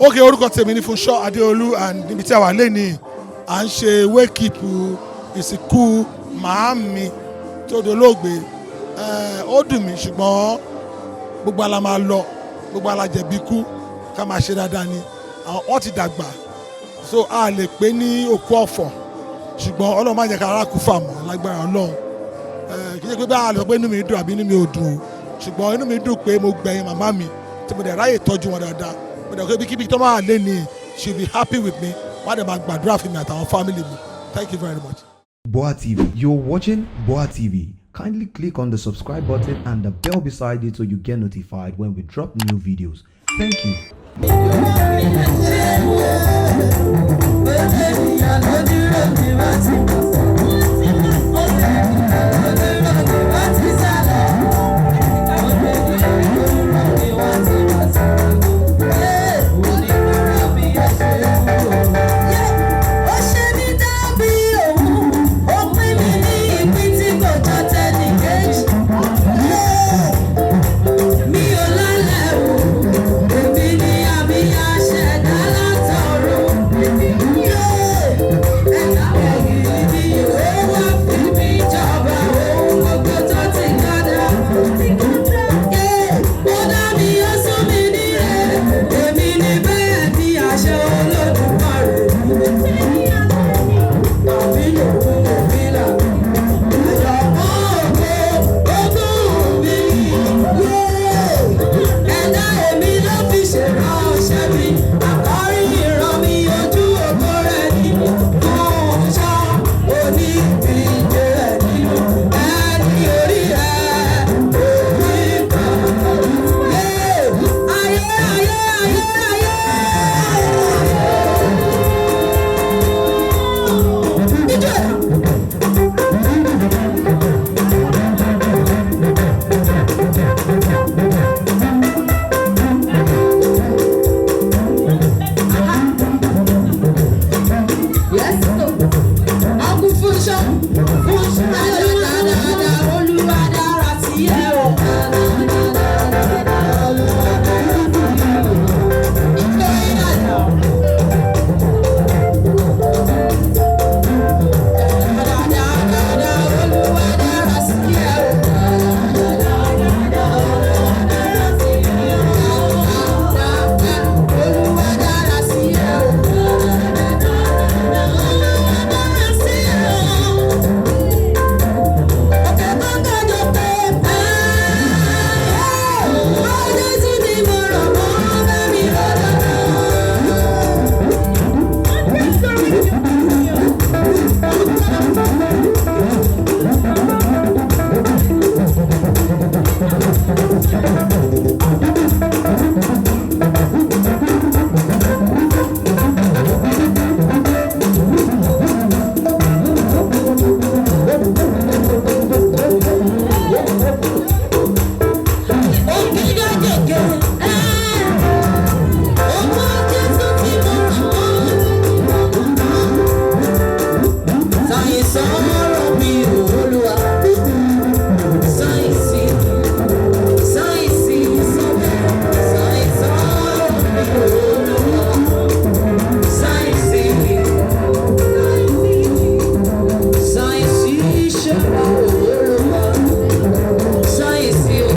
ókè orúkọ tèmi ní Fúnṣọ́ Adéolú and níbi tí a wà lẹ́nìí à ń ṣe wékìpù ìsìnkú màámi tó dolóògbé ó dùn mí ṣùgbọ́n gbogbo ala máa lọ gbogbo ala jẹ̀bi kú ká máa ṣe dáadáa ni wọ́n ti dàgbà so a lè pè ní òkú ọ̀fọ̀ ṣùgbọ́n Ọlọ́run má jẹ́ ká ara kú fà mọ́ lágbára Ọlọ́run kì í ṣe pé bá a lọ pé inú mi dùn àbí inú mi ò dùn o ṣùgbọ́n inú mi dùn pé mo gbẹ̀yìn màmá mi tí mo dẹ̀ ráyè tọ́jú wọn dáadáa mo dẹ̀ pé kíbi tó máa lé ní she will be happy with me wọ́n á dẹ̀ máa gbàdúrà fún mi àtàwọn family mi. Thank you very much. Boa TV. You're watching Boa TV. Kindly click on the subscribe button and the bell beside it so you get notified when we drop new videos. Thank you.